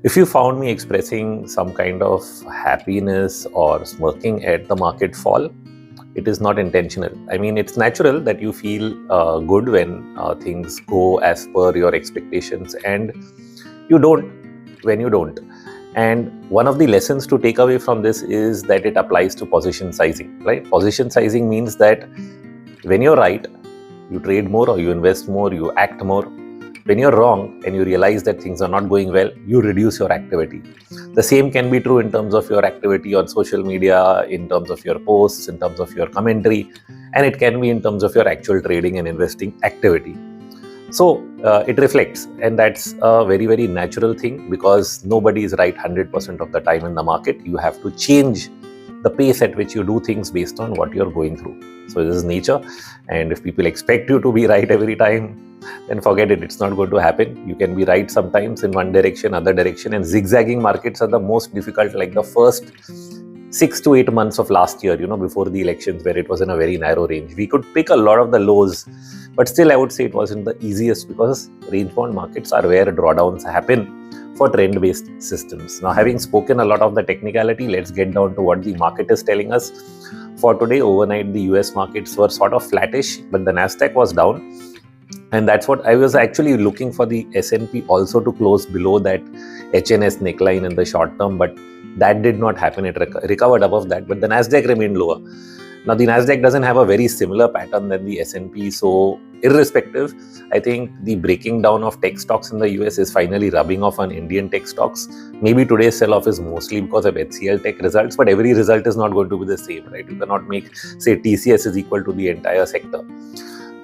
If you found me expressing some kind of happiness or smirking at the market fall, it is not intentional. I mean, it's natural that you feel good when things go as per your expectations, and you don't when you don't. And one of the lessons to take away from this is that it applies to position sizing, right? Position sizing means that when you're right, you trade more or you invest more, you act more. When you're wrong and you realize that things are not going well, you reduce your activity. The same can be true in terms of your activity on social media, in terms of your posts, in terms of your commentary, and it can be in terms of your actual trading and investing activity. So it reflects, and that's a very, very natural thing because nobody is right 100% of the time in the market. You have to change the pace at which you do things based on what you're going through. So this is nature, and if people expect you to be right every time, then forget it. It's not going to happen. You can be right sometimes in one direction, other direction, and zigzagging markets are the most difficult, like the first 6 to 8 months of last year, before the elections, where it was in a very narrow range. We could pick a lot of the lows, but still I would say it wasn't the easiest because range-bound markets are where drawdowns happen for trend-based systems. Now, having spoken a lot of the technicality, let's get down to what the market is telling us. For today, overnight, the US markets were sort of flattish, but the Nasdaq was down. And that's what I was actually looking for, the S&P also to close below that HNS neckline in the short term, but that did not happen. It recovered above that, but the Nasdaq remained lower. Now, the Nasdaq doesn't have a very similar pattern than the S&P, so irrespective, I think the breaking down of tech stocks in the US is finally rubbing off on Indian tech stocks. Maybe today's sell-off is mostly because of HCL Tech results, but every result is not going to be the same, right? You cannot make, say, TCS is equal to the entire sector.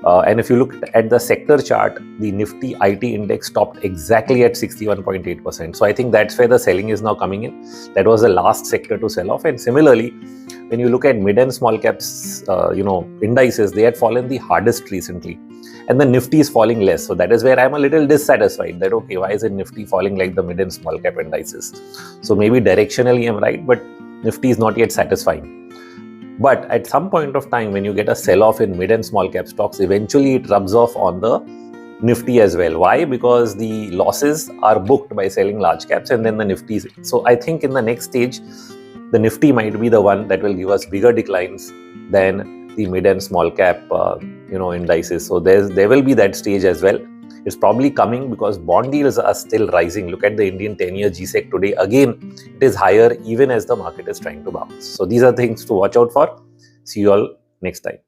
And if you look at the sector chart, the Nifty IT index stopped exactly at 61.8%. So I think that's where the selling is now coming in. That was the last sector to sell off. And similarly, when you look at mid and small caps, indices, they had fallen the hardest recently. And the Nifty is falling less. So that is where I'm a little dissatisfied that, okay, why is it Nifty falling like the mid and small cap indices? So maybe directionally I'm right, but Nifty is not yet satisfying. But at some point of time, when you get a sell-off in mid and small cap stocks, eventually it rubs off on the Nifty as well. Why? Because the losses are booked by selling large caps and then the Nifty. So I think in the next stage, the Nifty might be the one that will give us bigger declines than the mid and small cap indices. So there will be that stage as well. It's probably coming because bond yields are still rising. Look at the Indian 10-year GSEC today. Again, it is higher even as the market is trying to bounce. So these are things to watch out for. See you all next time.